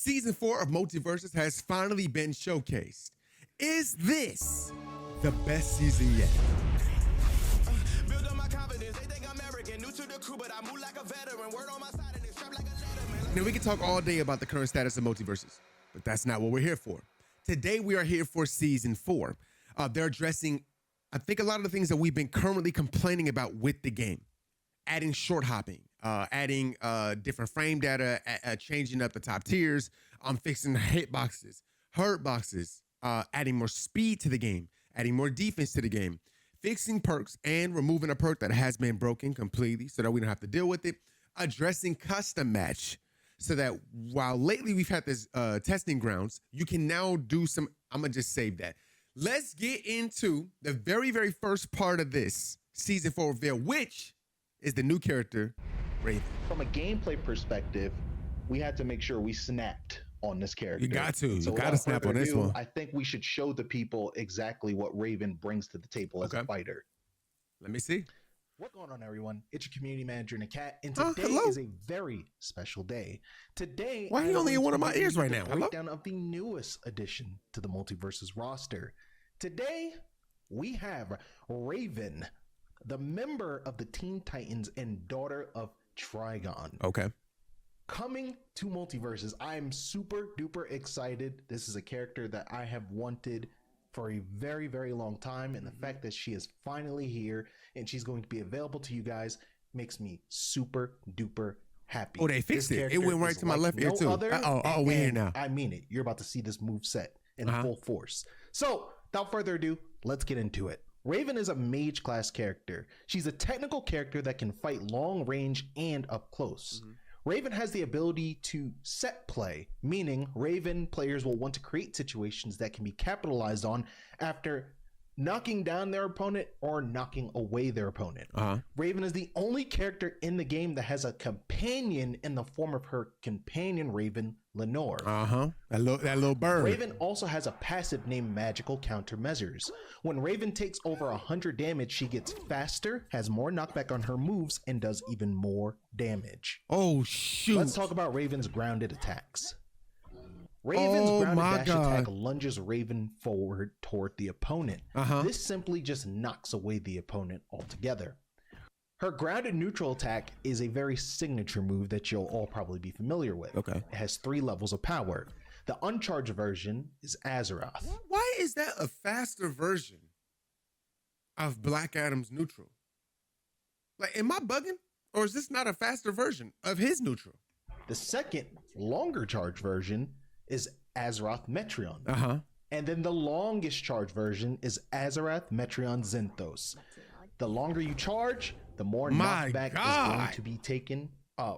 Season 4 of Multiversus has finally been showcased. Is this the best season yet? Build up my confidence. They think I'm arrogant. New to the crew, but I move like a veteran. Word on my side and it's strapped like a letterman. Now, we can talk all day about the current status of Multiversus, but that's not what we're here for. Today, we are here for Season 4. They're addressing, I think, a lot of the things that we've been currently complaining about with the game. Adding short hopping, adding different frame data, changing up the top tiers, fixing hitboxes, hurt boxes, adding more speed to the game, adding more defense to the game, fixing perks and removing a perk that has been broken completely so that we don't have to deal with it, addressing custom match so that while lately we've had this testing grounds, you can now do some, I'm going to just save that. Let's get into the very, very first part of this Season 4 reveal, which is the new character, Raven. From a gameplay perspective, we had to make sure we snapped on this character. You got to. So You got to snap on this one. I think we should show the people exactly what Raven brings to the table as a fighter. Let me see. What's going on, everyone? It's your community manager, Nakat, and today is a very special day. Today, why are you only in one of my ears right now? Breakdown of the newest addition to the Multiversus roster. Today, we have Raven, the member of the Teen Titans and daughter of Trigon. Okay. Coming to Multiversus, I am super duper excited. This is a character that I have wanted for a very, very long time. And the fact that she is finally here and she's going to be available to you guys makes me super duper happy. Oh, they fixed it. It went right to my left ear too. Oh, we're here now. I mean it. You're about to see this move set in full force. So without further ado, let's get into it. Raven is a mage class character. She's a technical character that can fight long range and up close. Raven has the ability to set play, meaning Raven players will want to create situations that can be capitalized on after knocking down their opponent or knocking away their opponent. Raven is the only character in the game that has a companion in the form of her companion Raven, Lenore. That little bird. Raven also has a passive named Magical Countermeasures. When Raven takes over 100 damage, she gets faster, has more knockback on her moves, and does even more damage. Oh, shoot. Let's talk about Raven's grounded attacks. Raven's grounded dash attack lunges Raven forward toward the opponent. This simply just knocks away the opponent altogether. Her grounded neutral attack is a very signature move that you'll all probably be familiar with. It has 3 levels of power. The uncharged version is Azeroth. Why is that a faster version of Black Adam's neutral? Like, am I bugging? Or is this not a faster version of his neutral? The second, longer charge version is Azeroth Metreon. And then the longest charge version is Azeroth Metreon Zenthos. The longer you charge, the more knockback is going to be taken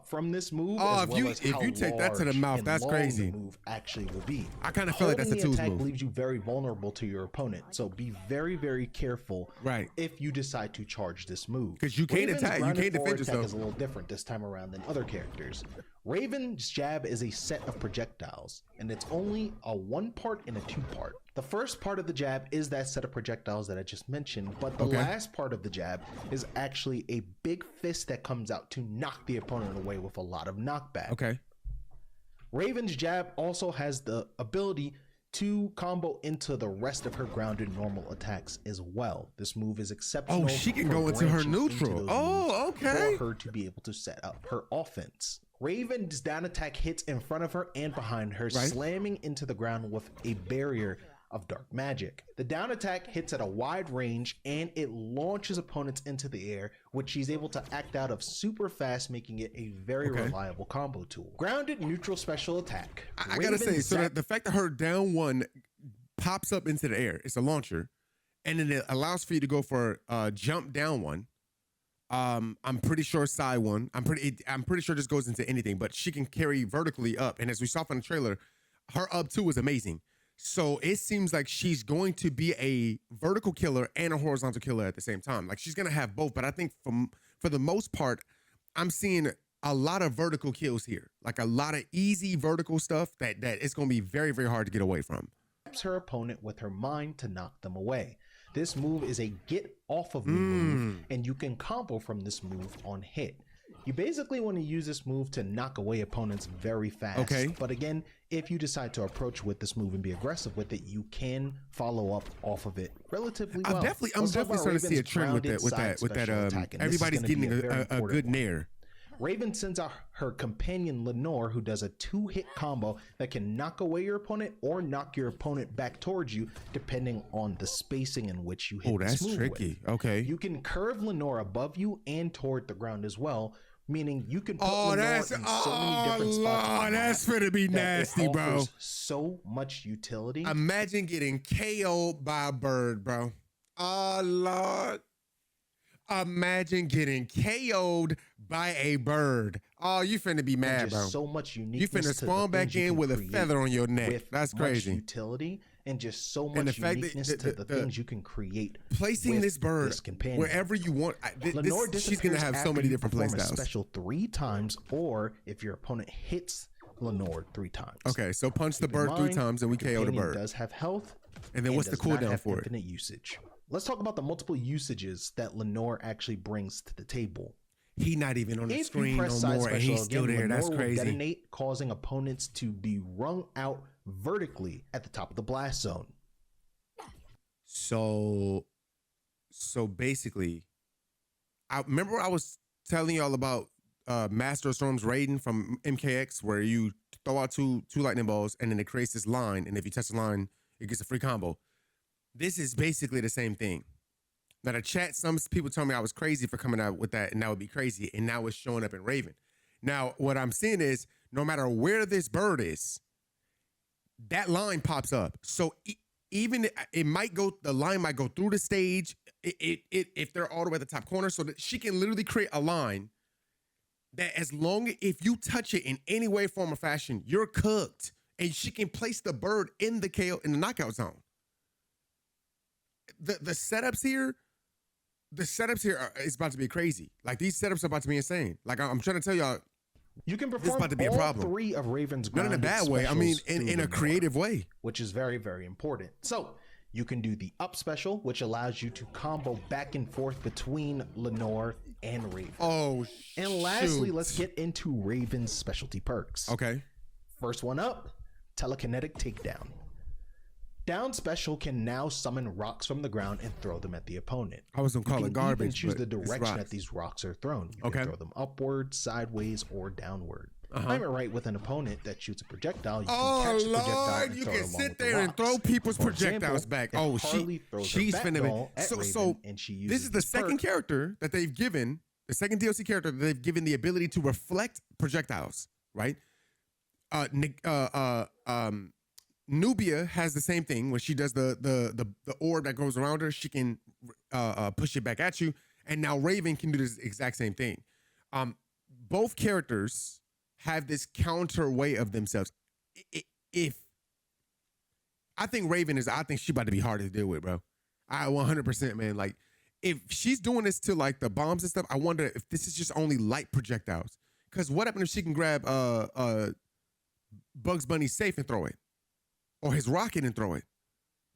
from this move. If you take that to the mouth, that's crazy. The move actually will be. I kind of feel like that's a twos move. Leaves you very vulnerable to your opponent, so be very, very careful. If you decide to charge this move, because you can't attack, you can't defend yourself. Is a little different this time around than other characters. Raven's jab is a set of projectiles, and it's only a 1-part and a 2-part. The first part of the jab is that set of projectiles that I just mentioned, but the last part of the jab is actually a big fist that comes out to knock the opponent away with a lot of knockback. Raven's jab also has the ability to combo into the rest of her grounded normal attacks as well. This move is exceptional. Oh, she can go into her neutral. For her to be able to set up her offense. Raven's down attack hits in front of her and behind her, slamming into the ground with a barrier of dark magic. The down attack hits at a wide range and it launches opponents into the air, which she's able to act out of super fast, making it a very reliable combo tool. Grounded neutral special attack. I gotta say, so that the fact that her down one pops up into the air, it's a launcher, and then it allows for you to go for a jump down one. I'm pretty sure side one. I'm pretty sure this goes into anything, but she can carry vertically up. And as we saw from the trailer, her up two is amazing. So it seems like she's going to be a vertical killer and a horizontal killer at the same time. Like, she's gonna have both, but I think for the most part, I'm seeing a lot of vertical kills here, like a lot of easy vertical stuff that it's gonna be very, very hard to get away from. Her opponent with her mind to knock them away. This move is a get off of me move, and you can combo from this move on hit. You basically want to use this move to knock away opponents very fast. Okay. But again, if you decide to approach with this move and be aggressive with it, you can follow up off of it relatively well. I'm definitely starting to see a trend with that. Everybody's getting a good nair. Raven sends out her companion Lenore, who does a 2-hit combo that can knock away your opponent or knock your opponent back towards you, depending on the spacing in which you hit. Oh, that's this move tricky. with. Okay. You can curve Lenore above you and toward the ground as well, meaning you can put Lenore in so many different spots. Oh, that's gonna be nasty, bro. So much utility. Imagine getting KO'd by a bird, bro. Oh, Lord. Imagine getting KO'd by a bird. Oh, you finna be mad, bro. So much uniqueness. You finna spawn back in with a feather on your neck. That's crazy. Much utility and just so much uniqueness to the things you can create. Placing this bird wherever you want. She's gonna have so many different play styles. Special 3 times, or if your opponent hits Lenore 3 times. Okay, so punch the bird 3 times and we KO the bird. Does have health. And then what's the cooldown for it? Infinite usage. Let's talk about the multiple usages that Lenore actually brings to the table. He not even on the screen no more, and he's still there. That's crazy. Will detonate, causing opponents to be wrung out vertically at the top of the blast zone. So basically, I remember I was telling y'all about Master of Storm's Raiden from MKX, where you throw out two lightning balls, and then it creates this line, and if you touch the line, it gets a free combo. This is basically the same thing. Now, the chat, some people told me I was crazy for coming out with that, and that would be crazy, and now it's showing up in Raven. Now, what I'm seeing is, no matter where this bird is, that line pops up. So even the line might go through the stage, if they're all the way at the top corner, so that she can literally create a line that if you touch it in any way, form, or fashion, you're cooked, and she can place the bird in the knockout zone. The setups here is about to be crazy. Like, these setups are about to be insane. Like, I'm trying to tell y'all, you can perform this is about to be a problem. 3 of Raven's not in a bad way. I mean, in a creative way, which is very, very important. So you can do the up special, which allows you to combo back and forth between Lenore and Raven. Oh, and lastly, let's get into Raven's specialty perks. Okay. First one up, telekinetic takedown. Down special can now summon rocks from the ground and throw them at the opponent. I was gonna call it garbage. You can choose the direction that these rocks are thrown. You can throw them upward, sideways, or downward. Time it right with an opponent that shoots a projectile. You can catch the projectile and you throw can it along sit with the there and rocks. throw people's For projectiles example, back. if Oh, Harley throws she's her bat finna doll be. at Raven So and she uses this is the second character that they've given, the second DLC character that they've given the ability to reflect projectiles, right? Nubia has the same thing when she does the orb that goes around her. She can push it back at you, and now Raven can do this exact same thing. Both characters have this counter way of themselves. I think she's about to be hard to deal with, bro. 100%, man. Like, if she's doing this to like the bombs and stuff, I wonder if this is just only light projectiles. Because what happens if she can grab Bugs Bunny's safe and throw it? Or his rocket and throw it.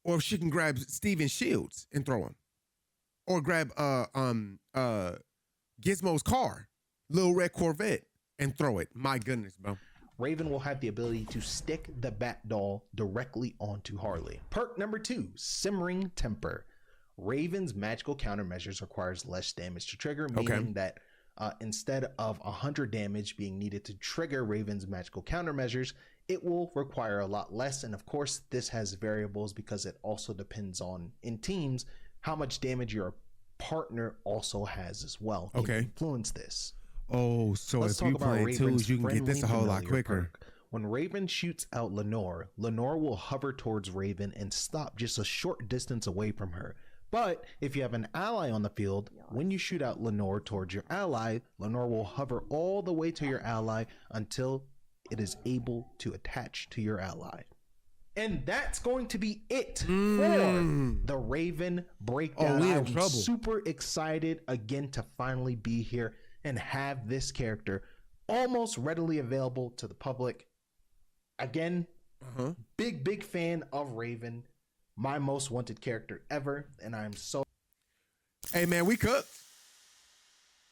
Or if she can grab Steven's shields and throw him. Or grab Gizmo's car, Little Red Corvette, and throw it. My goodness, bro. Raven will have the ability to stick the bat doll directly onto Harley. Perk number 2, Simmering Temper. Raven's magical countermeasures requires less damage to trigger, meaning that instead of 100 damage being needed to trigger Raven's magical countermeasures, it will require a lot less. And of course, this has variables because it also depends on, in teams, how much damage your partner also has as well. Can influence this. Oh, so if you play twos, you can get this a whole lot quicker. When Raven shoots out Lenore, Lenore will hover towards Raven and stop just a short distance away from her. But if you have an ally on the field, when you shoot out Lenore towards your ally, Lenore will hover all the way to your ally until it is able to attach to your ally. And that's going to be it for the Raven breakdown. I'm super excited again to finally be here and have this character almost readily available to the public. Again, big fan of Raven. My most wanted character ever, and I'm so... Hey, man, we cooked.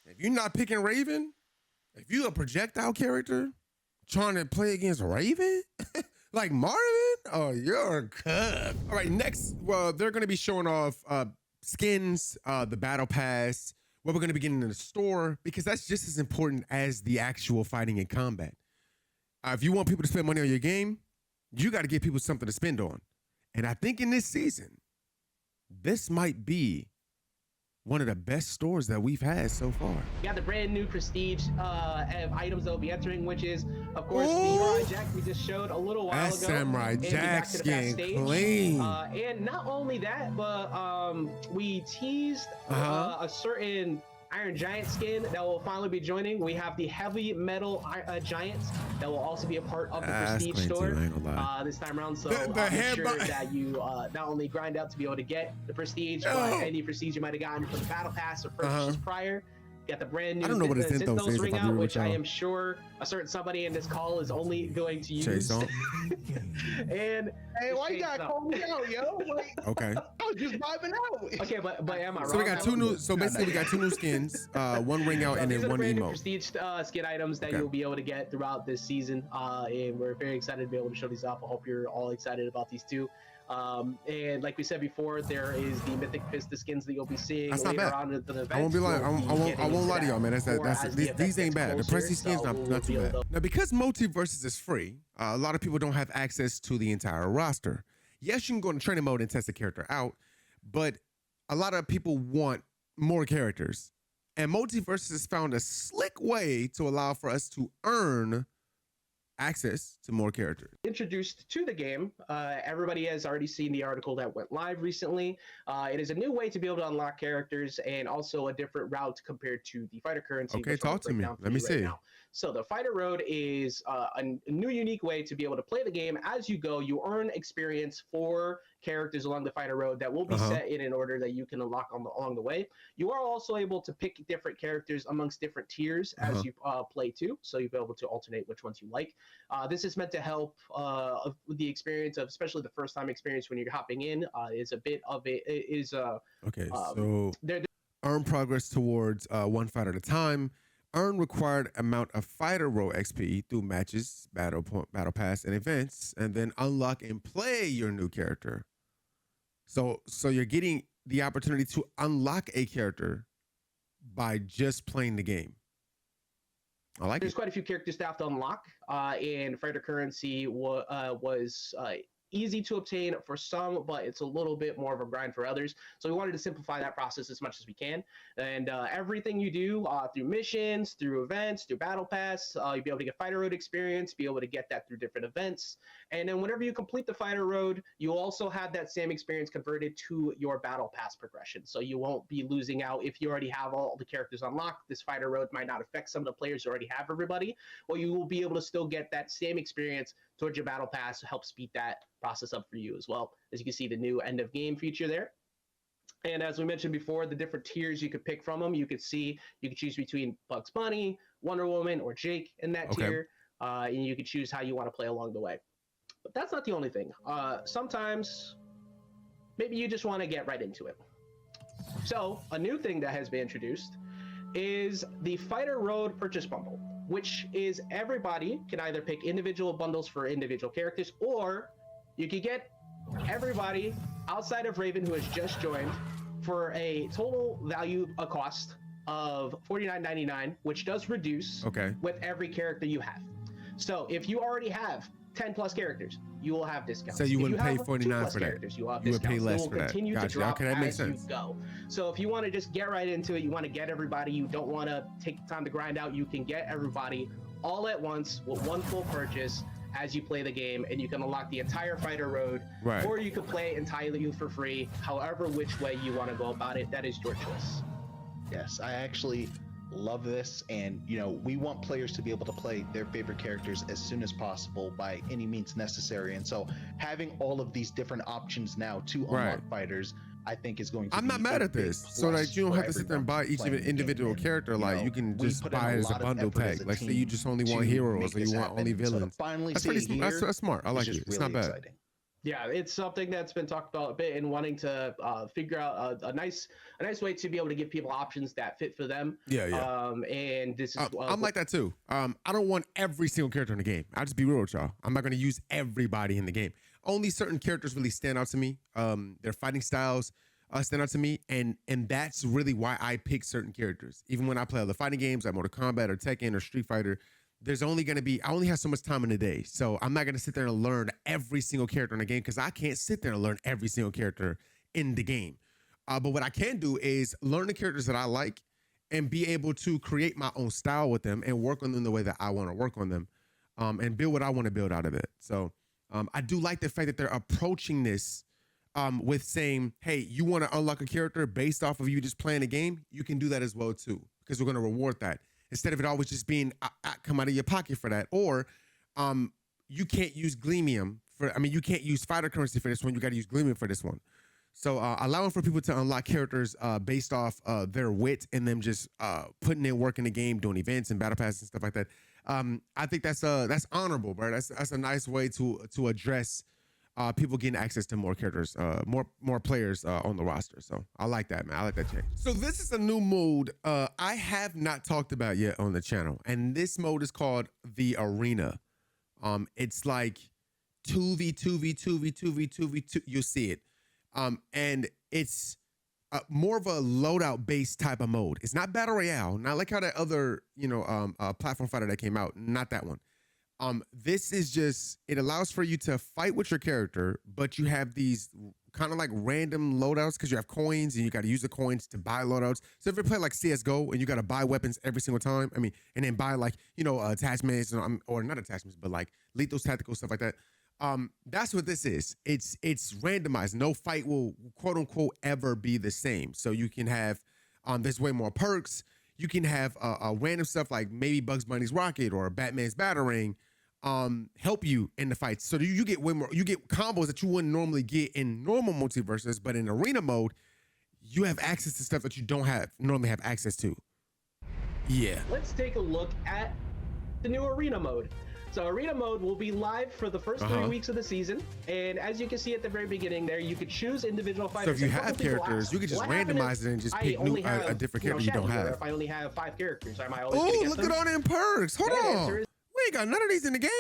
If you're not picking Raven, If you a projectile character trying to play against Raven, like Marvin, oh, you're cooked. All right, next, well, they're going to be showing off skins, the battle pass, what we're going to be getting in the store, because that's just as important as the actual fighting and combat. If you want people to spend money on your game, you got to give people something to spend on. And I think in this season, this might be one of the best stores that we've had so far. We got the brand new prestige items that will be entering, which is, of course, the Samurai Jack we just showed a little while ago. Samurai Jack skin clean. And not only that, but we teased a certain Iron Giant skin that will finally be joining. We have the heavy metal Giants that will also be a part of the prestige store this time around. So make sure that you not only grind out to be able to get the prestige, but any prestige you might have gotten from the battle pass or purchases prior. Got the brand new I don't know what a Zinthos is, ring out, which I am sure a certain somebody in this call is only going to use. And hey, why you gotta call me out, yo? Like, okay. I was just vibing out. Okay, but am I wrong? So we got two new. So basically, we got two new skins, one ring out and then one emote. Prestige skin items that you'll be able to get throughout this season, and we're very excited to be able to show these off. I hope you're all excited about these too. And like we said before, there is the Mythic Pista skins that you'll be seeing later on in the event. I won't be lying. I won't lie to y'all, man. These ain't bad. The Prestige skins not too bad. Now, because Multiversus is free, a lot of people don't have access to the entire roster. Yes, you can go into training mode and test the character out, but a lot of people want more characters. And Multiversus has found a slick way to allow for us to earn access to more characters. Introduced to the game, everybody has already seen the article that went live recently. It is a new way to be able to unlock characters and also a different route compared to the fighter currency. Okay, talk to me. Let me see. Right, so the fighter road is a new unique way to be able to play the game. As you go, you earn experience for characters along the fighter road that will be set in an order that you can unlock along the way. You are also able to pick different characters amongst different tiers as you play too, so you'll be able to alternate which ones you like. This is meant to help with the experience of, especially the first time experience when you're hopping in, is a bit of it is okay, so earn progress towards one fight at a time, earn required amount of fighter row XP through matches, battle pass, and events, and then unlock and play your new character. So you're getting the opportunity to unlock a character by just playing the game. I like There's quite a few characters to have to unlock, and fighter currency was easy to obtain for some, but it's a little bit more of a grind for others. So we wanted to simplify that process as much as we can. And everything you do through missions, through events, through battle pass, you'll be able to get fighter road experience, be able to get that through different events. And then whenever you complete the fighter road, you also have that same experience converted to your battle pass progression. So you won't be losing out if you already have all the characters unlocked. This fighter road might not affect some of the players who already have everybody. Well, you will be able to still get that same experience towards your battle pass to help speed that process up for you as well. As you can see, the new end of game feature there. And as we mentioned before, the different tiers you could pick from them. You could see, you could choose between Bugs Bunny, Wonder Woman, or Jake in that tier. And you could choose how you want to play along the way. But that's not the only thing. Sometimes maybe you just want to get right into it. So a new thing that has been introduced is the Fighter Road Purchase Bundle, which is everybody can either pick individual bundles for individual characters, or you could get everybody outside of Raven who has just joined for a total value, a cost of $49.99, which does reduce with every character you have. So if you already have 10 plus characters, you will have discounts. So you wouldn't pay $49 for that. You would pay less for that. Gotcha. Okay, that makes sense. You go. So if you want to just get right into it, you want to get everybody, you don't want to take the time to grind out, you can get everybody all at once with one full purchase as you play the game, and you can unlock the entire fighter road, or you can play entirely for free, however which way you want to go about it. That is your choice. Yes, I actually love this, and you know, we want players to be able to play their favorite characters as soon as possible by any means necessary, and so having all of these different options now to unlock fighters, I think is going to I'm not mad at this. So like you don't have to sit there and buy each of an individual character. Like you can just buy it as a bundle pack. Like say you just only want heroes or you want only villains. That's pretty that's smart. I like it. It's not bad. Yeah, it's something that's been talked about a bit and wanting to figure out a nice way to be able to give people options that fit for them. Yeah, And this is I'm like that too. I don't want every single character in the game. I'll just be real with y'all. I'm not going to use everybody in the game. Only certain characters really stand out to me. Their fighting styles stand out to me, and that's really why I pick certain characters. Even when I play other fighting games like Mortal Kombat or Tekken or Street Fighter, there's only going to be, I only have so much time in the day. So I'm not going to sit there and learn every single character in the game because I can't sit there and learn every single character in the game. But what I can do is learn the characters that I like and be able to create my own style with them and work on them the way that I want to work on them, and build what I want to build out of it. So I do like the fact that they're approaching this with saying, hey, you want to unlock a character based off of you just playing a game? You can do that as well too, because we're going to reward that. Instead of it always just being come out of your pocket for that. Or you can't use Gleamium you can't use fighter currency for this one. You got to use Gleamium for this one. So allowing for people to unlock characters based off their wit and them just putting in work in the game, doing events and battle passes and stuff like that. I think that's honorable, bro. That's a nice way to address people getting access to more characters, more players on the roster. So I like that, man. I like that change. So this is a new mode I have not talked about yet on the channel, and this mode is called the Arena. It's like 2v2v2v2v2v2. You'll see it, and it's more of a loadout based type of mode. It's not battle royale, not like how that other platform fighter that came out. Not that one. This is just, it allows for you to fight with your character, but you have these kind of like random loadouts because you have coins and you got to use the coins to buy loadouts. So if you play like CSGO and you got to buy weapons every single time, and then buy like, attachments or not attachments, but like lethal tactical stuff like that. That's what this is. It's randomized. No fight will quote unquote ever be the same. So you can have, there's way more perks. You can have random stuff like maybe Bugs Bunny's rocket or Batman's batarang help you in the fights. So you get way more, you get combos that you wouldn't normally get in normal multiverses, but in arena mode, you have access to stuff that you don't normally have access to. Yeah. Let's take a look at the new arena mode. So arena mode will be live for the first 3 weeks of the season, and as you can see at the very beginning there, you could choose individual fighters. So if you have characters, you could just randomize it and just pick a different character you don't have. If I only have 5 characters, am I always Oh, look at all them perks. Hold on. We ain't got none of these in the game.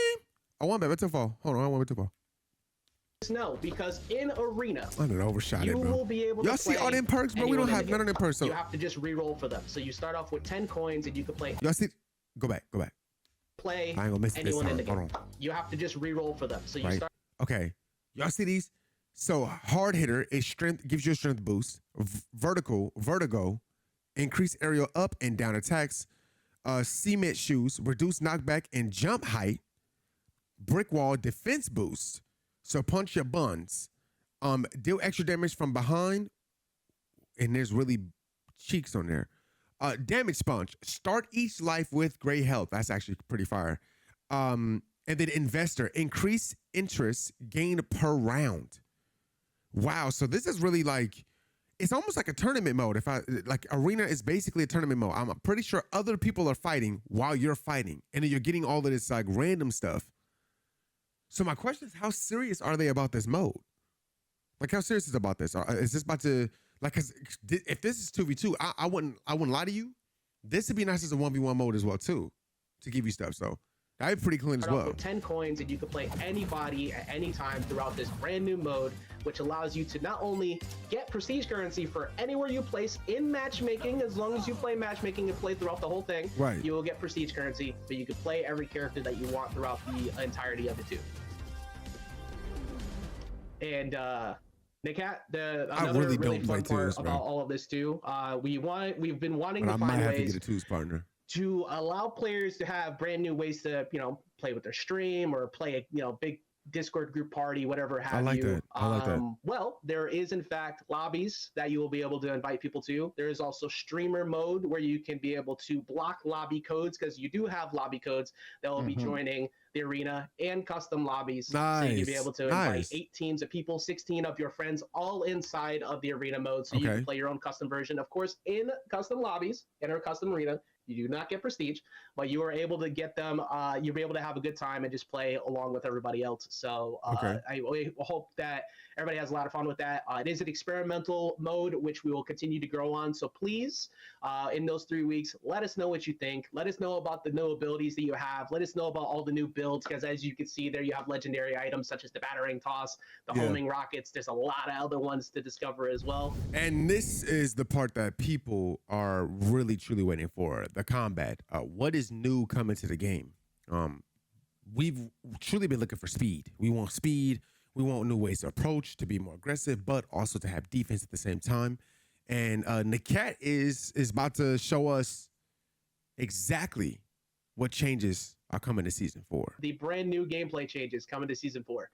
I want better fall. Hold on, I want better fall. No, because in arena, I don't know, overshot you it, bro. will be able to Y'all see all them perks, bro? We don't have none of them perks. So you have to just re-roll for them. So you start off with 10 coins and you can play. Y'all see? Go back. Play I ain't gonna miss anyone this in the time. game. You have to just re-roll for them. So you Right. start. Okay, y'all see these? So hard hitter is strength, gives you a strength boost. Vertigo, increase aerial up and down attacks. Cement shoes, reduce knockback and jump height. Brick wall, defense boost. So punch your buns. Deal extra damage from behind. And there's really cheeks on there. Damage sponge. Start each life with gray health. That's actually pretty fire. And then investor. Increase interest gained per round. Wow. So this is really like, it's almost like a tournament mode. Like arena is basically a tournament mode. I'm pretty sure other people are fighting while you're fighting. And then you're getting all of this like random stuff. So my question is, how serious are they about this mode? Like how serious is it about this? Is this about to, like, cause if this is 2v2, I wouldn't lie to you. This would be nice as a 1v1 mode as well too, to give you stuff. So that'd be pretty clean as well. With 10 coins and you can play anybody at any time throughout this brand new mode, which allows you to not only get prestige currency for anywhere you place in matchmaking, as long as you play matchmaking and play throughout the whole thing, right, you will get prestige currency, but you can play every character that you want throughout the entirety of it too. And Nikat, another really fun part about all of this too, we've been wanting to find ways to get a twos partner to allow players to have brand new ways to, play with their stream or play a, big Discord group party, whatever have you. I like that. Well, there is in fact lobbies that you will be able to invite people to. There is also streamer mode where you can be able to block lobby codes, because you do have lobby codes that will be joining the arena, and custom lobbies. Nice. So you can be able to invite 8 teams of people, 16 of your friends, all inside of the arena mode. So you can play your own custom version. Of course, in custom lobbies, in our custom arena, You do not get prestige, but you are able to get them. You'll be able to have a good time and just play along with everybody else. So Okay. I hope that everybody has a lot of fun with that. It is an experimental mode, which we will continue to grow on. So please, in those 3 weeks, let us know what you think. Let us know about the new abilities that you have. Let us know about all the new builds, because as you can see there, you have legendary items such as the battering toss, the homing rockets. There's a lot of other ones to discover as well. And this is the part that people are really truly waiting for: the combat. What is new coming to the game? We've truly been looking for speed. We want speed. We want new ways to approach, to be more aggressive, but also to have defense at the same time. And Nakat is about to show us exactly what changes are coming to season 4. The brand new gameplay changes coming to season 4.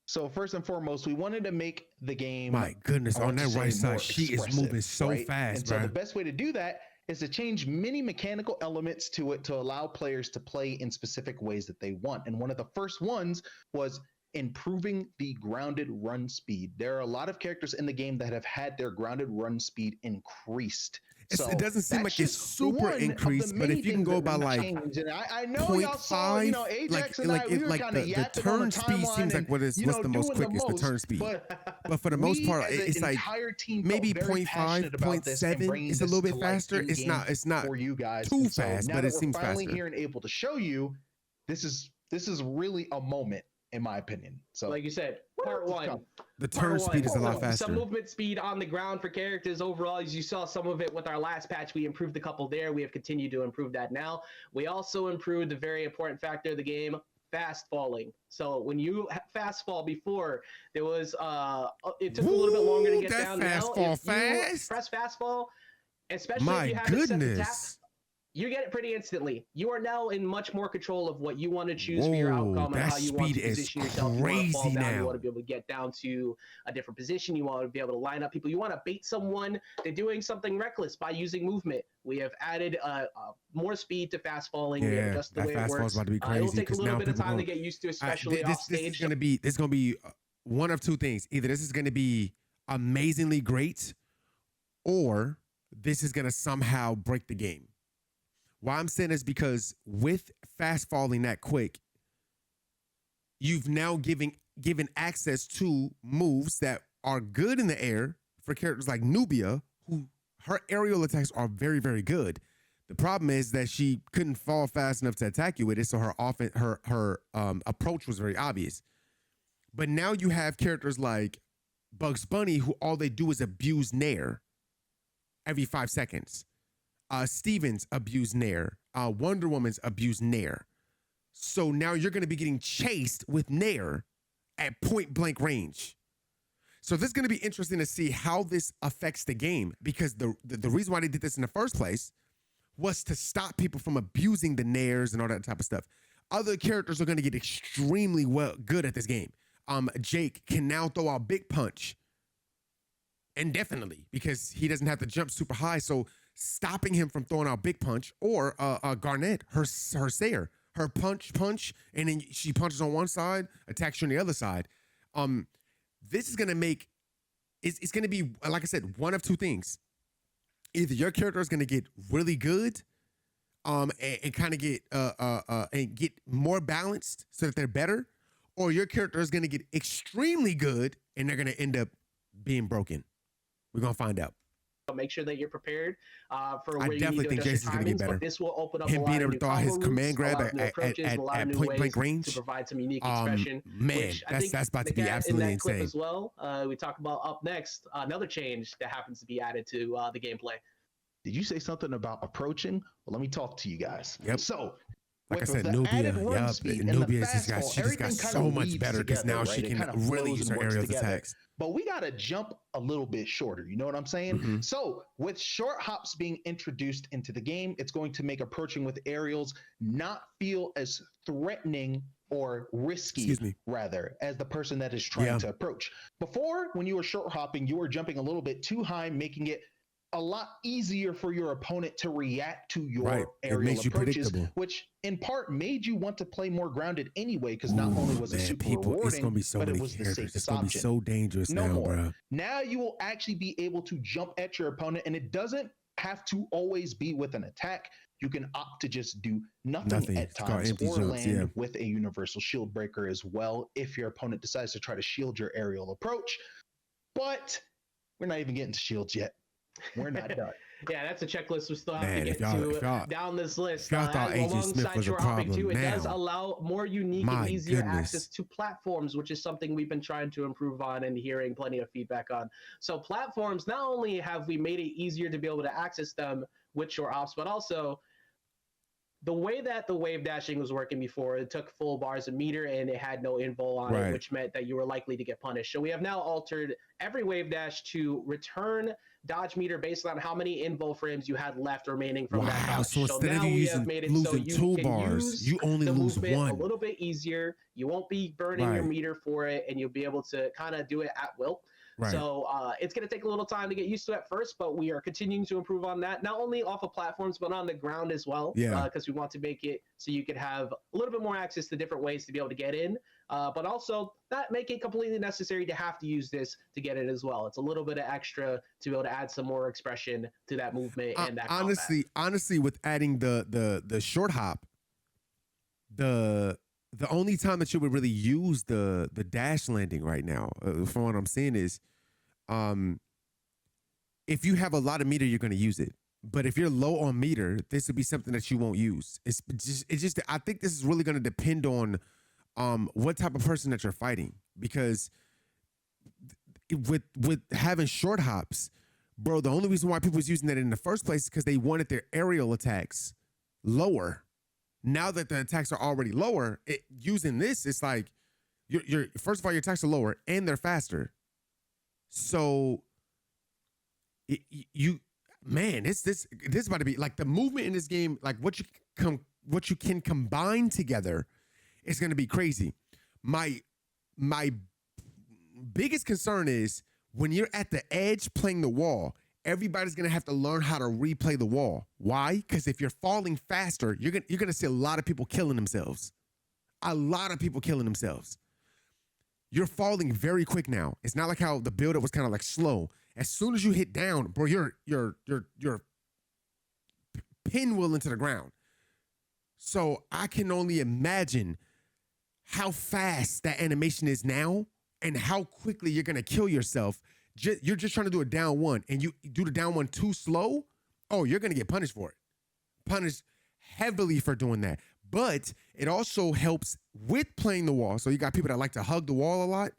So first and foremost, we wanted to make the game. My goodness, on that right side, more she is expressive, moving so right? fast, And so bro. the best way to do that is to change many mechanical elements to it to allow players to play in specific ways that they want. And one of the first ones was improving the grounded run speed. There are a lot of characters in the game that have had their grounded run speed increased. So it doesn't seem that's like it's just super one of the increased, but many if you can things go that by we've like changed. And I know y'all saw, you know, Ajax and I, we were kind of the yapping on the turn speed timeline seems like and, what's the most quickest, the turn speed. But for the most we, part, as an it's like entire team, maybe felt very 0.5, passionate about this and 0.7. bringing It's a this little bit to life faster. It's in-game not for you guys. too And so fast, now but that it we're seems finally faster. here and able to show you, this is really a moment, in my opinion. So Like you said, part one. The turn speed is a lot faster. Some movement speed on the ground for characters overall. As you saw some of it with our last patch, we improved a couple there. We have continued to improve that now. We also improved the very important factor of the game, fast falling. So when you fast fall before, there was it took a little bit longer to get that down. fast Now, fall if you fast? press fast fall, especially My if you have it set to tap, goodness. you get it pretty instantly. You are now in much more control of what you want to choose for your outcome and that how you want to speed is position yourself. You want to fall crazy down. now. You want to be able to get down to a different position. You want to be able to line up people. You want to bait someone. They're doing something reckless by using movement. We have added more speed to fast falling. We have adjusted the that way fast it fall's works. about to be crazy. It'll take a little now bit of people time to gonna- get used to, especially this off stage. is gonna be one of two things. Either this is gonna be amazingly great, or this is gonna somehow break the game. Why I'm saying this because with fast falling that quick, you've now given access to moves that are good in the air for characters like Nubia, who her aerial attacks are very, very good. The problem is that she couldn't fall fast enough to attack you with it, so her approach was very obvious. But now you have characters like Bugs Bunny, who all they do is abuse Nair every 5 seconds. Stevens abused Nair. Wonder Woman's abused Nair. So now you're going to be getting chased with Nair at point blank range. So this is going to be interesting to see how this affects the game, because the reason why they did this in the first place was to stop people from abusing the Nairs and all that type of stuff. Other characters are going to get extremely good at this game. Jake can now throw a big punch indefinitely because he doesn't have to jump super high. So stopping him from throwing out big punch, or Garnet, her Sayer, her punch, and then she punches on one side, attacks you on the other side. This is gonna make it's gonna be, like I said, one of two things. Either your character is gonna get really good, and kind of get and get more balanced so that they're better, or your character is gonna get extremely good and they're gonna end up being broken. We're gonna find out. Make sure that you're prepared for I where you definitely need to think adjust Jason's your gonna get timings, better. but this will open up Him a lot being of able new to throw out his combo command routes, a grab lot of new at approaches, and a lot of new point ways blank range. to provide some unique expression. Man, which I think that's about to the be guy absolutely in that clip insane. as well. We talk about up next another change that happens to be added to the gameplay. Did you say something about approaching? Well, let me talk to you guys. Yep. So, Like I with said, the Nubia, added run speed and the Nubia fast fall, she just got everything so kinda much weaves better because now together, she right? It can kinda really flows use and her works aerial together. attacks. But we got to jump a little bit shorter. You know what I'm saying? Mhm. So with short hops being introduced into the game, it's going to make approaching with aerials not feel as threatening or risky, rather, as the person that is trying to approach. Before, when you were short hopping, you were jumping a little bit too high, making it a lot easier for your opponent to react to your aerial approaches, which in part made you want to play more grounded anyway, because not only was it super rewarding, it's gonna be so but many it was the characters. safest It's gonna option. be so dangerous now, bro. Now you will actually be able to jump at your opponent, and it doesn't have to always be with an attack. you can opt to just do nothing Nothing. at It's called times empty or jumps, land yeah. with a universal shield breaker as well if your opponent decides to try to shield your aerial approach. But we're not even getting to shields yet. We're not done. Yeah, that's a checklist we still have Man, to if get y'all- to if y'all- down this list. y'all thought Agent Smith alongside was a short hopping problem too, it does now. allow more unique My and easier goodness. access to platforms, which is something we've been trying to improve on and hearing plenty of feedback on. So platforms, not only have we made it easier to be able to access them with short hops, but also the way that the wave dashing was working before, it took full bars a meter and it had no invul on Right. it, which meant that you were likely to get punished. So we have now altered every wave dash to return dodge meter based on how many invul frames you had left remaining from that Wow. dodge. So instead now of you we have using made it so losing you two can bars, use you only the lose movement one. a little bit easier. You won't be burning your Right. meter for it, and you'll be able to kind of do it at will. Right. So it's going to take a little time to get used to at first, but we are continuing to improve on that, not only off of platforms, but on the ground as well. Yeah. Because we want to make it so you could have a little bit more access to different ways to be able to get in, but also not make it completely necessary to have to use this to get it as well. It's a little bit of extra to be able to add some more expression to that movement and that honestly, with adding the short hop, the only time that you would really use the dash landing right now, from what I'm seeing, is if you have a lot of meter, you're going to use it. But if you're low on meter, this would be something that you won't use. It's just I think this is really going to depend on what type of person that you're fighting, because with having short hops, bro, the only reason why people was using that in the first place is because they wanted their aerial attacks lower. Now that the attacks are already lower, using this, it's like you're first of all, your attacks are lower and they're faster. So this is about to be like the movement in this game, like what you can combine together is going to be crazy. My biggest concern is when you're at the edge playing the wall, everybody's going to have to learn how to replay the wall. Why? Because if you're falling faster, you're going to see a lot of people killing themselves. A lot of people killing themselves. You're falling very quick now. It's not like how the build-up was kind of like slow. As soon as you hit down, bro, you're pinwheel into the ground. So I can only imagine how fast that animation is now and how quickly you're going to kill yourself. You're just trying to do a down one, and you do the down one too slow. Oh, you're going to get punished for it. Punished heavily for doing that. But it also helps with playing the wall. So you got people that like to hug the wall a lot.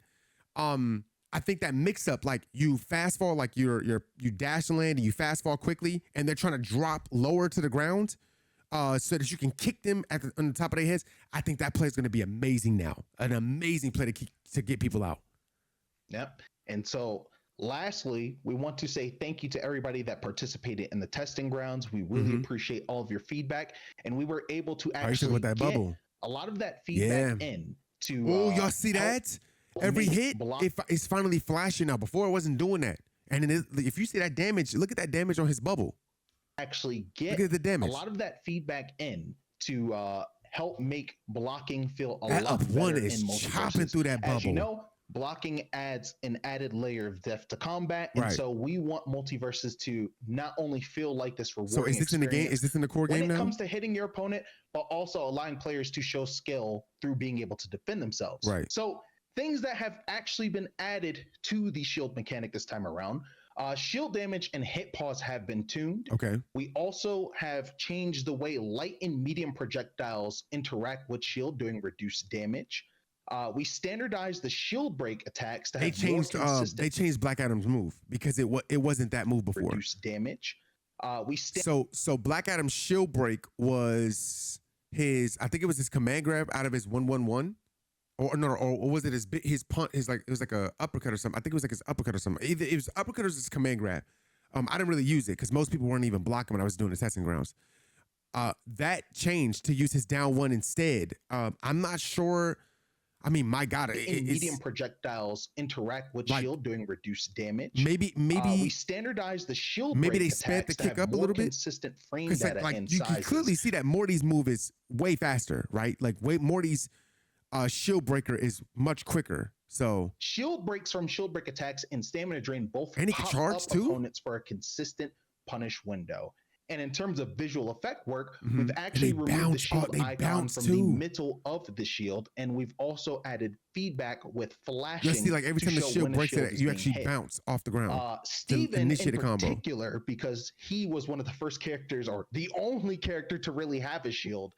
I think that mix up, like you fast fall, like you dash and land and you fast fall quickly, and they're trying to drop lower to the ground so that you can kick them on the top of their heads. I think that play is going to be amazing now. An amazing play to get people out. Yep. And so lastly, we want to say thank you to everybody that participated in the testing grounds. We really appreciate all of your feedback, and we were able to actually with that get bubble. a lot of that feedback in to. Oh, y'all see that? Every hit, it's finally flashing now. Before it wasn't doing that. And then if you see that damage, look at that damage on his bubble. Actually get look at the damage. A lot of that feedback in to help make blocking feel a that lot up better one in is Multiversus. chopping through that bubble. As you know, blocking adds an added layer of depth to combat, and so we want Multiversus to not only feel like this rewarding. So is this in the game? Is this in the core game now? When it comes to hitting your opponent, but also allowing players to show skill through being able to defend themselves. Right. So things that have actually been added to the shield mechanic this time around. Shield damage and hit pause have been tuned. Okay. We also have changed the way light and medium projectiles interact with shield, doing reduced damage. We standardized the shield break attacks to have more consistent. They changed Black Adam's move because it wasn't that move before. Reduced damage. So Black Adam's shield break was I think it was his command grab out of his 1-1-1. Or was it his punt? It was like a uppercut or something. I think it was like his uppercut or something. Either it was uppercut or his command grab. I didn't really use it because most people weren't even blocking when I was doing the testing grounds. That changed to use his down one instead. I'm not sure. I mean, my God, medium projectiles interact with shield, doing reduced damage. Maybe we standardized the shield. Maybe they sped the kick up a little bit. Consistent frame data and you can clearly see that Morty's move is way faster, right? Like Morty's shield breaker is much quicker. So shield breaks from shield break attacks and stamina drain both and he can charge too opponents for a consistent punish window. And in terms of visual effect work, Mhm. we've And actually they removed the bounce- shield they icon bounce from too. the middle of the shield, and we've also added feedback with flashing. You'll see like every to time the show shield when a breaks shield it, is you being actually hit. bounce off the ground to Steven initiate in a combo. particular, because he was one of the first characters, or the only character to really have a shield.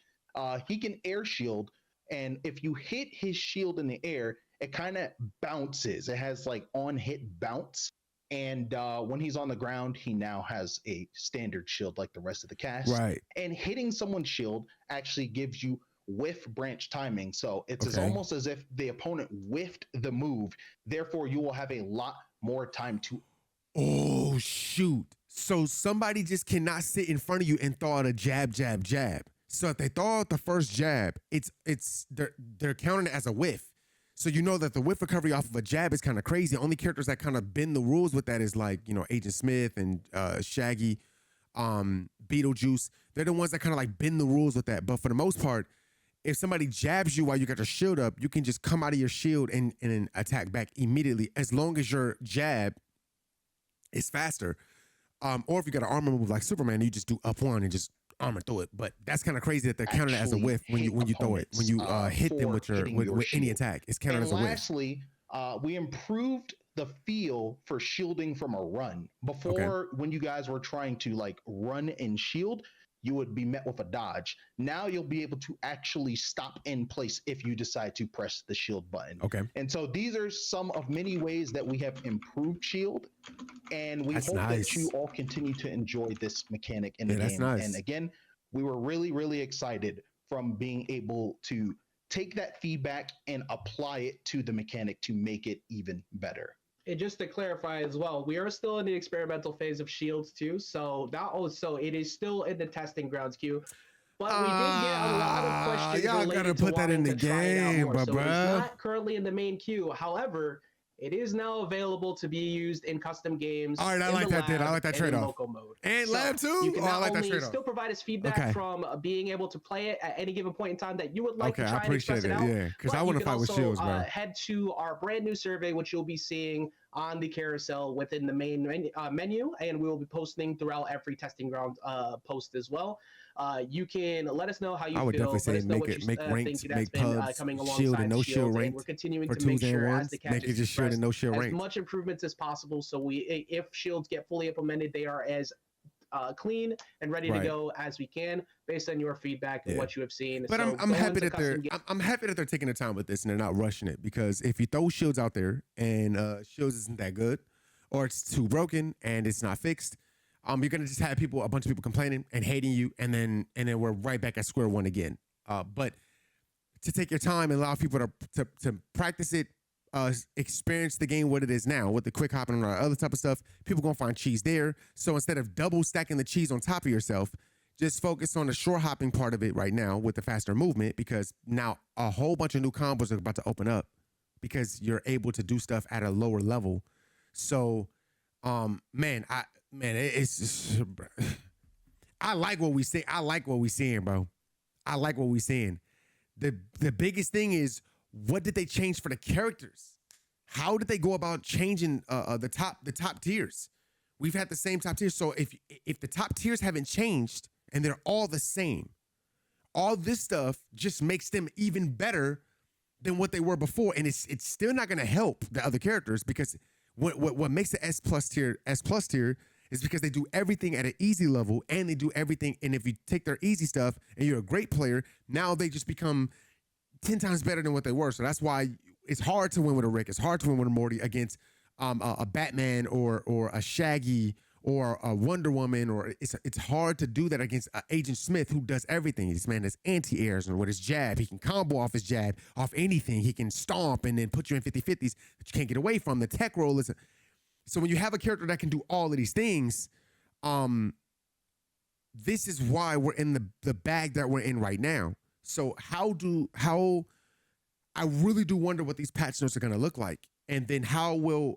He can air shield, and if you hit his shield in the air, it kind of bounces. It has like on hit bounce. And when he's on the ground, he now has a standard shield like the rest of the cast. Right. And hitting someone's shield actually gives you whiff branch timing. So it's Okay. almost as if the opponent whiffed the move. Therefore, you will have a lot more time to. Oh, shoot. So somebody just cannot sit in front of you and throw out a jab, jab, jab. So if they throw out the first jab, they're counting it as a whiff. So you know that the whiff recovery off of a jab is kind of crazy. Only characters that kind of bend the rules with that is like, Agent Smith and Shaggy, Beetlejuice. They're the ones that kind of like bend the rules with that. But for the most part, if somebody jabs you while you got your shield up, you can just come out of your shield and attack back immediately, as long as your jab is faster. Or if you got an armor move like Superman, you just do up one and just armor through it. But that's kind of crazy that they're counted as a Actually whiff when you throw it. When you hit them with for hitting your with any shield. attack, it's counted And as a whiff. lastly, we improved the feel for shielding from a run. Before, when you guys were trying to like run and shield, you would be met with a dodge. Now you'll be able to actually stop in place if you decide to press the shield button. Okay. And so these are some of many ways that we have improved shield, and we That's hope nice. that you all continue to enjoy this mechanic in the Yeah, that's game. nice. And again, we were really, really excited from being able to take that feedback and apply it to the mechanic to make it even better. And just to clarify as well, we are still in the experimental phase of shields too. So it is still in the testing grounds queue. But we did get a lot of questions y'all related gotta to put that in wanting the to try it out game, more. So it's bruh. not currently in the main queue. However, it is now available to be used in custom games. All right, I in like the that, dude. I lab, like that and in trade-off. local mode. And lab too? You can Oh, I not like that only trade-off. still provide us feedback Okay. from being able to play it at any given point in time that you would like Okay, to I try and express appreciate it it. out. Yeah, because But I you want to can fight with also, shields, bro. head to our brand new survey, which you'll be seeing on the carousel within the main menu, and we will be posting throughout every testing ground post as well. You can let us know how you I would feel. definitely Let say us know make what it you make think ranks, that's make been pubs, coming shield alongside and no shield shields, and ranked we're continuing for to make twos and sure as ones. the Make catch it is just shield and expressed no shield as ranked. much improvements as possible. So if shields get fully implemented, they are as clean and ready to Right. go as we can based on your feedback and Yeah. what you have seen. But So I'm go happy into that custom games. I'm happy that they're taking the time with this and they're not rushing it, because if you throw shields out there and shields isn't that good, or it's too broken and it's not fixed, you're gonna just have a bunch of people complaining and hating you, and then we're right back at square one again. But to take your time and allow people to practice it, experience the game what it is now with the quick hopping and all that other type of stuff, people gonna find cheese there. So instead of double stacking the cheese on top of yourself, just focus on the short hopping part of it right now with the faster movement, because now a whole bunch of new combos are about to open up because you're able to do stuff at a lower level. So, it's just, I like what we see. I like what we seeing, bro. I like what we seeing. The biggest thing is, what did they change for the characters? How did they go about changing the top tiers? We've had the same top tiers. So if the top tiers haven't changed and they're all the same, all this stuff just makes them even better than what they were before, and it's still not going to help the other characters, because what makes the S plus tier is because they do everything at an easy level, and they do everything. And if you take their easy stuff and you're a great player, now they just become 10 times better than what they were. So that's why it's hard to win with a Rick. It's hard to win with a Morty against a Batman or a Shaggy or a Wonder Woman, or it's hard to do that against Agent Smith, who does everything. This man has anti-airs, and with his jab, he can combo off his jab, off anything. He can stomp and then put you in 50-50s that you can't get away from. The tech roll is... So when you have a character that can do all of these things, this is why we're in the bag that we're in right now. So how I really do wonder what these patch notes are going to look like. And then how will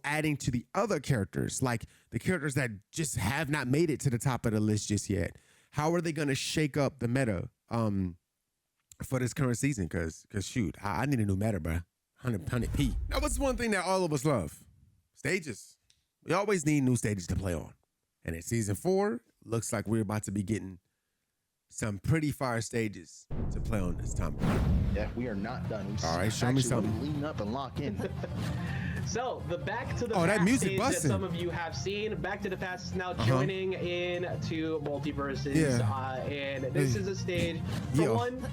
adding to the other characters, like the characters that just have not made it to the top of the list just yet, how are they going to shake up the meta for this current season? Because shoot, I need a new meta, bro. 100p. Now, what's one thing that all of us love? Stages. We always need new stages to play on. And in season 4, looks like we're about to be getting some pretty fire stages to play on this time. Yeah, we are not done. All right, show me something. Lean up and lock in. So the Back to the that Past music stage that busting. some of you have seen, Back to the Past is now joining in to Multiversus, and this is a stage. For one,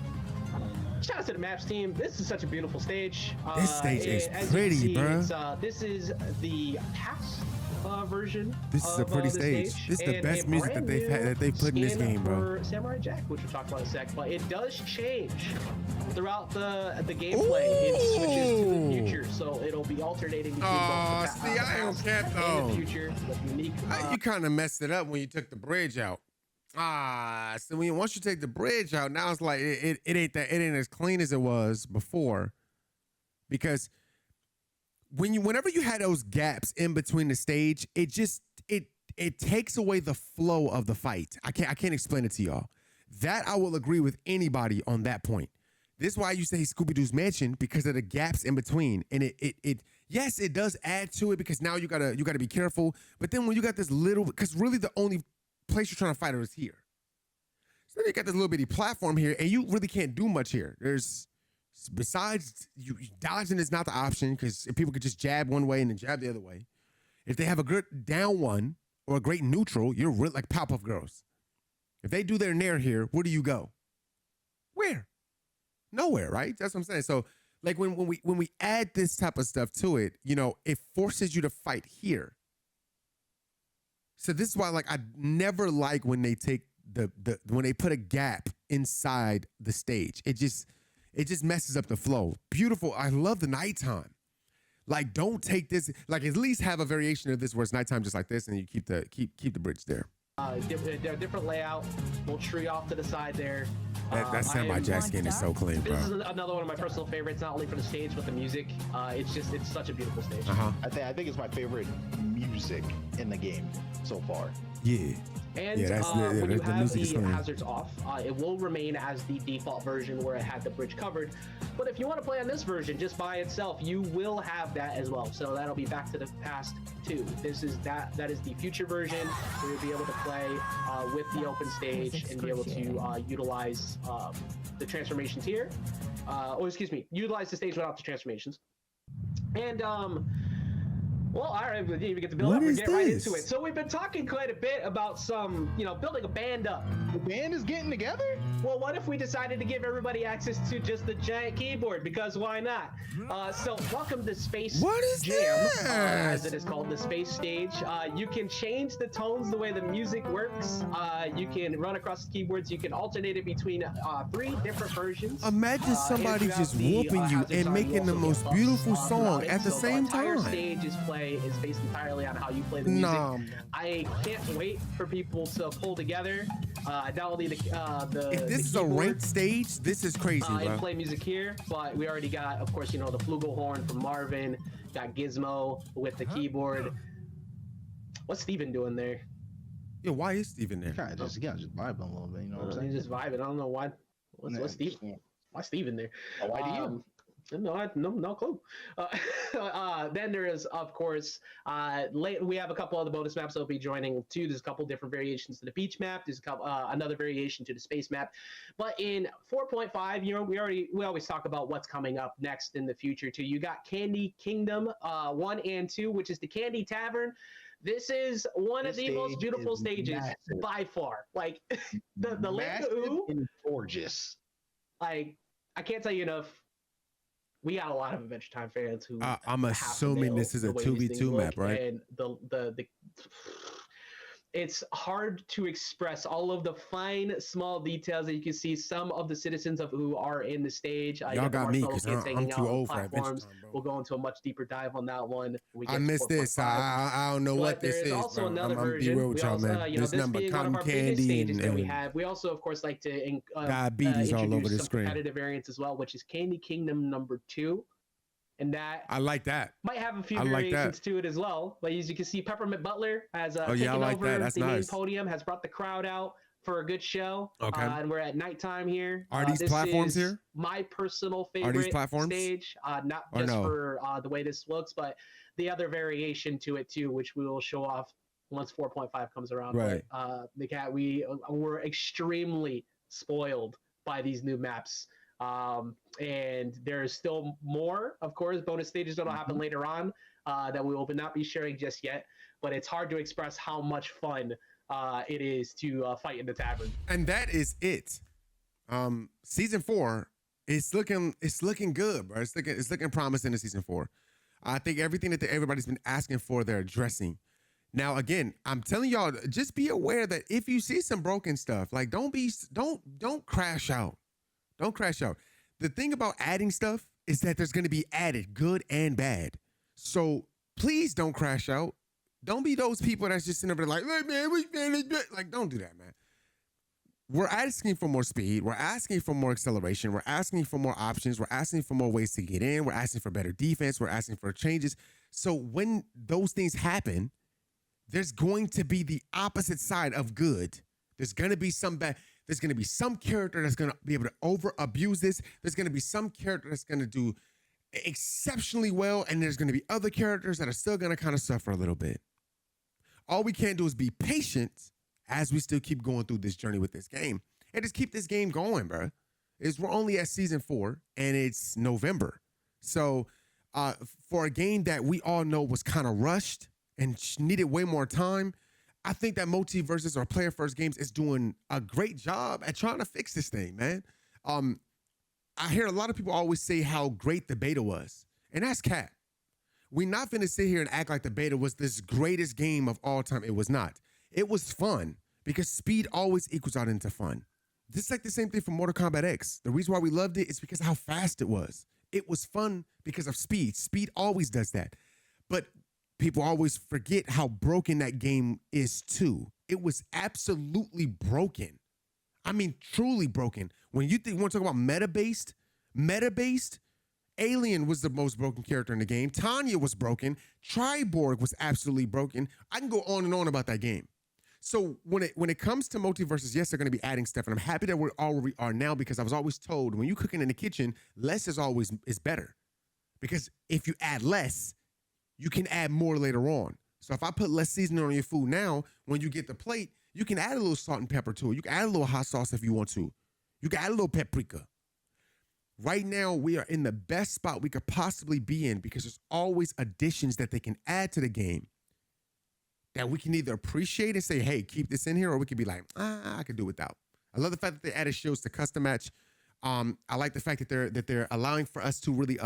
shout out to the Maps team. This is such a beautiful stage. This stage is as you pretty, see, bro. This is the past version. This is a pretty stage. This is the best music that they've put in this game, bro. For Samurai Jack, which we'll talk about in a sec, but it does change throughout the gameplay. It switches to the future, so it'll be alternating between both the I don't care though. and the future. The unique. You kind of messed it up when you took the bridge out. So once you take the bridge out, now it's like it ain't as clean as it was before, because whenever you had those gaps in between the stage, it takes away the flow of the fight. I can't explain it to y'all. That I will agree with anybody on that point. This is why you say Scooby-Doo's Mansion, because of the gaps in between, and yes, it does add to it, because now you gotta be careful. But then when you got this little, because really the only place you're trying to fight her is here. So then you got this little bitty platform here, and you really can't do much here. Besides, you dodging is not the option, because people could just jab one way and then jab the other way. If they have a good down one or a great neutral, you're really like Powerpuff Girls. If they do their nair here, where do you go? Where? Nowhere, right? That's what I'm saying. So like when we add this type of stuff to it, it forces you to fight here. So this is why, like, I never like when they take when they put a gap inside the stage. It just messes up the flow. Beautiful. I love the nighttime. Like, don't take this. Like, at least have a variation of this where it's nighttime just like this, and you keep the bridge there. Different layout. We'll tree off to the side there. That Samurai Jack skin is so clean, bro. This is another one of my personal favorites, not only for the stage but the music. It's such a beautiful stage. I think it's my favorite music in the game so far. Yeah. And when you have the hazards off, it will remain as the default version where it had the bridge covered. But if you want to play on this version just by itself, you will have that as well. So that'll be Back to the Past 2. That is the future version, where you'll be able to play with the open stage and be able to utilize the transformations here. Utilize the stage without the transformations. And well, all right, we get to build up and get right into it. So we've been talking quite a bit about building a band up. The band is getting together? Well, what if we decided to give everybody access to just the giant keyboard? Because why not? So welcome to Space Jam, as it is called, the Space Stage. You can change the tones the way the music works. You can run across the keyboards. You can alternate it between 3 different versions. Imagine somebody just whooping you and making the most beautiful song at the same time. The entire stage is based entirely on how you play the music. I can't wait for people to pull together. Not only if this is a ranked stage, this is crazy, bro. And play music here, but we already got, of course, the flugelhorn from Marvin. Got Gizmo with the keyboard. What's Steven doing there? Yeah, why is Steven there? Kind of just vibing a little bit, you know what I'm saying? He's just vibing. I don't know why. What's Steven? Why Steven there? Why do you? No clue. Then there is, of course, we have a couple other bonus maps that will be joining too. There's a couple different variations to the beach map. There's a couple, another variation to the space map. But in 4.5, we always talk about what's coming up next in the future too. You got Candy Kingdom 1 and 2, which is the Candy Tavern. This is one of the most beautiful stages by far. Like the Lake and gorgeous. Like, I can't tell you enough. We got a lot of Adventure Time fans who I'm assuming this is a 2v2 map, right? And the it's hard to express all of the fine, small details that you can see. Some of the citizens who are in the stage. Y'all got me, because I'm too old for Adventure Time, bro. We'll go into a much deeper dive on that one. I missed this. I don't know what this is. There's also another I'm version. Be real with y'all, man. This number cotton candy and we have. We also, of course, like to diabetes all over the screen. Competitive variants as well, which is Candy Kingdom number 2. And that I like that. Might have a few variations to it as well. But as you can see, Peppermint Butler has taken over the main podium, has brought the crowd out for a good show. Okay. And we're at nighttime here. Are these platforms here? My personal favorite stage. Not just for the way this looks, but the other variation to it too, which we will show off once 4.5 comes around. Right. But the cat, we were extremely spoiled by these new maps. And there's still more, of course, bonus stages that'll happen later on that we will not be sharing just yet. But it's hard to express how much fun it is to fight in the tavern. And that is it. Season 4, it's looking good, bro. It's looking promising in season 4. I think everything that everybody's been asking for, they're addressing. Now, again, I'm telling y'all, just be aware that if you see some broken stuff, like don't crash out. Don't crash out. The thing about adding stuff is that there's going to be added, good and bad. So please don't crash out. Don't be those people that's just sitting there like, hey, man, like, don't do that, man. We're asking for more speed. We're asking for more acceleration. We're asking for more options. We're asking for more ways to get in. We're asking for better defense. We're asking for changes. So when those things happen, there's going to be the opposite side of good. There's going to be some bad. There's going to be some character that's going to be able to over abuse this. There's going to be some character that's going to do exceptionally well. And there's going to be other characters that are still going to kind of suffer a little bit. All we can do is be patient as we still keep going through this journey with this game. And just keep this game going, bro. We're only at season 4 and it's November. So for a game that we all know was kind of rushed and needed way more time, I think that Multiversus or Player First Games is doing a great job at trying to fix this thing, man. I hear a lot of people always say how great the beta was, and that's cap. We're not going to sit here and act like the beta was this greatest game of all time. It was not. It was fun because speed always equals out into fun. This is like the same thing for Mortal Kombat X. The reason why we loved it is because of how fast it was. It was fun because of speed. Speed always does that. But people always forget how broken that game is too. It was absolutely broken. I mean, truly broken. When you want to talk about meta-based, Alien was the most broken character in the game. Tanya was broken. Triborg was absolutely broken. I can go on and on about that game. So when it comes to Multiversus, yes, they're going to be adding stuff, and I'm happy that we're all where we are now because I was always told when you're cooking in the kitchen, less is better. Because if you add less, you can add more later on. So if I put less seasoning on your food now, when you get the plate, you can add a little salt and pepper to it. You can add a little hot sauce if you want to. You can add a little paprika. Right now, we are in the best spot we could possibly be in because there's always additions that they can add to the game that we can either appreciate and say, hey, keep this in here, or we can be like, I could do without. I love the fact that they added shields to custom match. I like the fact that they're allowing for us to really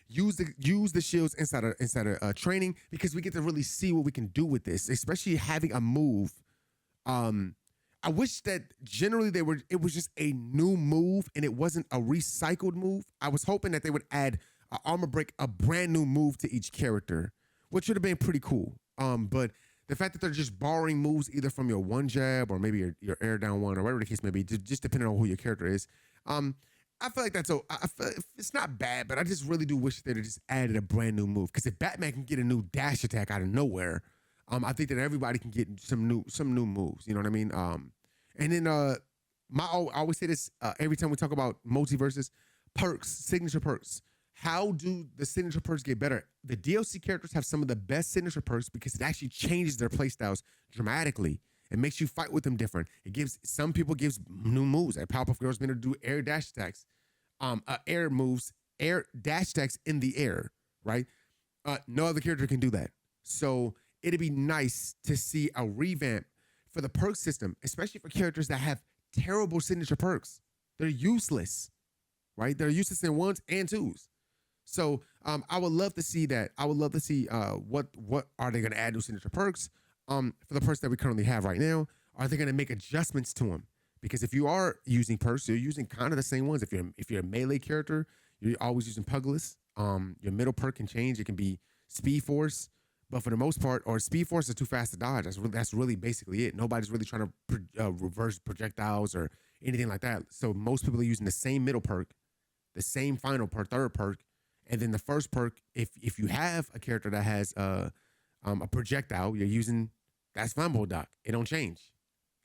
use the shields inside of training because we get to really see what we can do with this, especially having a move. I wish that generally it was just a new move and it wasn't a recycled move. I was hoping that they would add an armor break, a brand new move to each character, which would have been pretty cool. But the fact that they're just borrowing moves either from your one jab or maybe your air down one or whatever the case may be, just depending on who your character is. I feel like it's not bad, but I just really do wish they'd just added a brand new move. Because if Batman can get a new dash attack out of nowhere, I think that everybody can get some new moves. You know what I mean? And then I always say this every time we talk about Multiversus, perks, signature perks. How do the signature perks get better? The DLC characters have some of the best signature perks because it actually changes their playstyles dramatically. It makes you fight with them different. It gives some people new moves. Like Powerpuff Girls been able to do air dash attacks, air moves, air dash attacks in the air, right? No other character can do that. So it'd be nice to see a revamp for the perk system, especially for characters that have terrible signature perks. They're useless, right? They're useless in ones and twos. So I would love to see that. I would love to see what are they going to add new signature perks for the perks that we currently have right now. Are they going to make adjustments to them? Because if you are using perks, you're using kind of the same ones. If you're a melee character, you're always using Pugilist. Your middle perk can change. It can be Speed Force, but for the most part, or Speed Force is too fast to dodge. That's really basically it. Nobody's really trying to reverse projectiles or anything like that. So most people are using the same middle perk, the same final perk, third perk, and then the first perk. If you have a character that has a projectile, you're using that's Flambeau Doc. It don't change.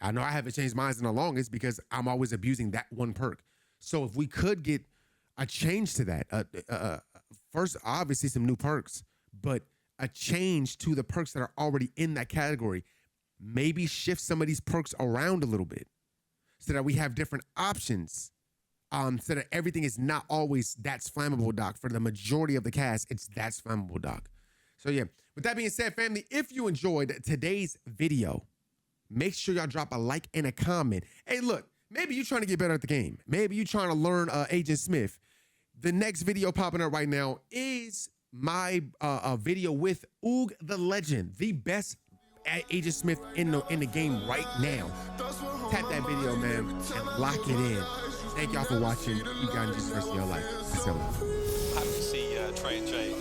I know I haven't changed mine in the longest because I'm always abusing that one perk. So if we could get a change to that, first obviously some new perks, but a change to the perks that are already in that category. maybe shift some of these perks around a little bit so that we have different options. So that everything is not always that's flammable, Doc. For the majority of the cast, it's that's flammable, Doc. So yeah, with that being said, family, if you enjoyed today's video, make sure y'all drop a like and a comment. Hey, look, maybe you're trying to get better at the game. Maybe you're trying to learn Agent Smith. The next video popping up right now is my video with Oog the Legend, the best Agent Smith in the game right now. Tap that video, man, and lock it in. Thank y'all for watching. You guys just the rest of your life. Happy to see Trey and Jay.